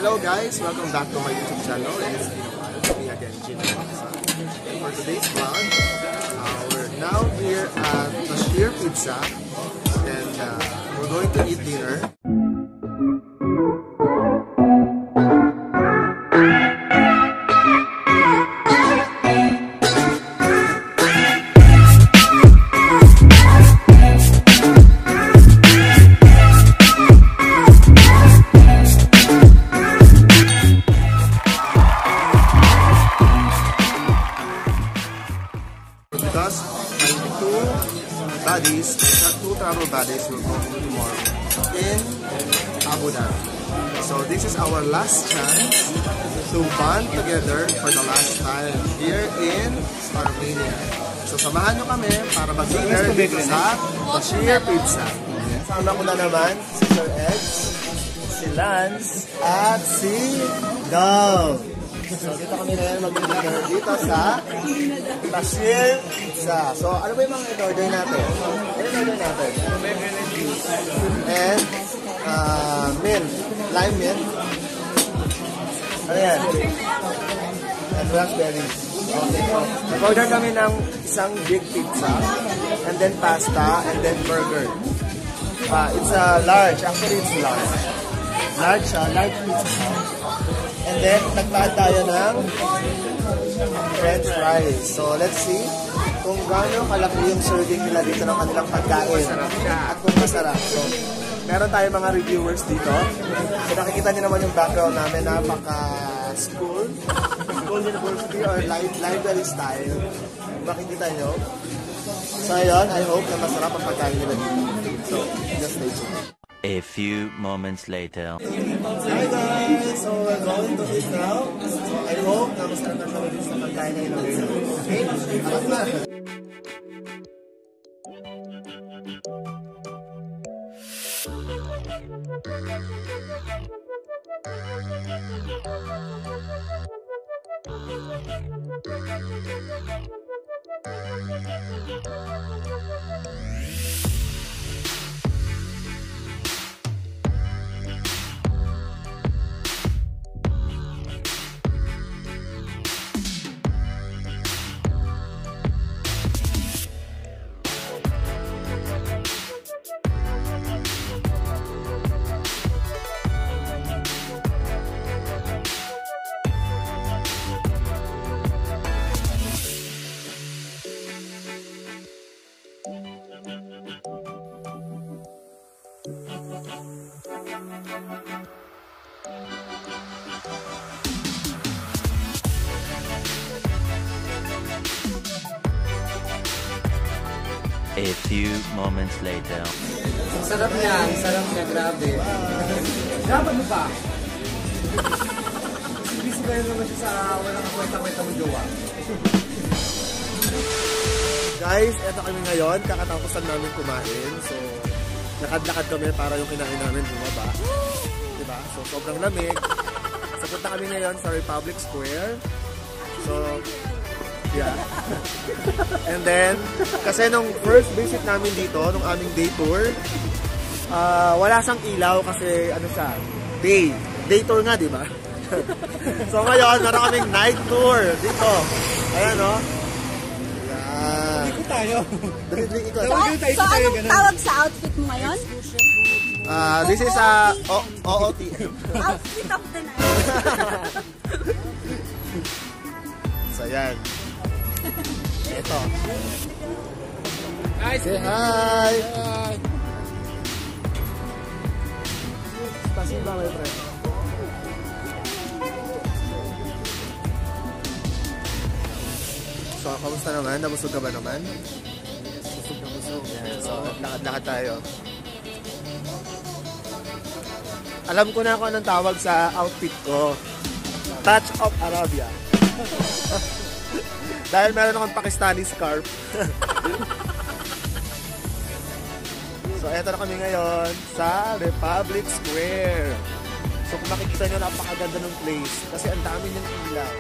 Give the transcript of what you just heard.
Hello guys, welcome back to my YouTube channel. It's me again, Gino Mendoza. For today's vlog, we're now here at Tashir Pizza and we're going to eat dinner. Because my two travel buddies will go tomorrow in Abu Dhabi. So this is our last chance to bond together for the last time here in Armenia. So samahan nyo kami para mag-dinner dito sa Tashir Pizza. Sama ko na naman si Sir Edz, si Lance, at si Dab. So dito kami ngayon mag-dinner dito sa Tashir Pizza. So ano ba yung mga in-order natin? Ano in-order natin? And mint. Lime mint. Ano yan? And raspberry. Okay. Nag-order kami ng isang big pizza and then pasta and then burger. It's a large. Actually, it's large. Large pizza. And then, nagpahal tayo ng French fries. So, let's see kung gaano kalaki yung serving nila dito ng kanilang pagkain. At kung masarap. So, meron tayo mga reviewers dito. So, nakikita niyo naman yung background namin. Napaka-school university or library style. Makikita nyo. So, ayun. I hope na masarap ang pagkain nila dito. So, just stay tuned. A few moments later. Hi guys! So we're going to eat now. I hope na masarap na kami sa pagkain na in-order. Okay? Apat na! A few moments later. Sarap niya, grabe. Dapat mo pa? Busy ba yun naman siya sa walang kwenta-kwenta mo jowa? Guys, eto kami ngayon. Kakatapusan namin kumain. So, lakad-lakad kami para yung kinain namin bumaba. Diba? So, sobrang lamig. So, punta kami ngayon sa Republic Square. So, yeah. And then, kasi nung first visit namin dito, nung aming day tour, wala siyang ilaw kasi ano siya, day tour nga, di ba? So ngayon, meron kaming night tour dito. Ayan, no? Ayan. Dito tayo. Dito. So anong tawag sa outfit mo ngayon? This is OOT. Outfit of the night. So, ayan. Ito. Hi, say hi! Pasiba, my friend. So, kamusta naman? Nabusog ka ba naman? Busog na busog. Yeah. So, lakad-lakad tayo. Alam ko na kung anong tawag sa outfit ko. Touch of Arabia. Dahil meron akong Pakistani scarf. So, eto na kami ngayon sa Republic Square. So, kung makikita nyo, napakaganda ng place. Kasi ang dami niyang ilaw.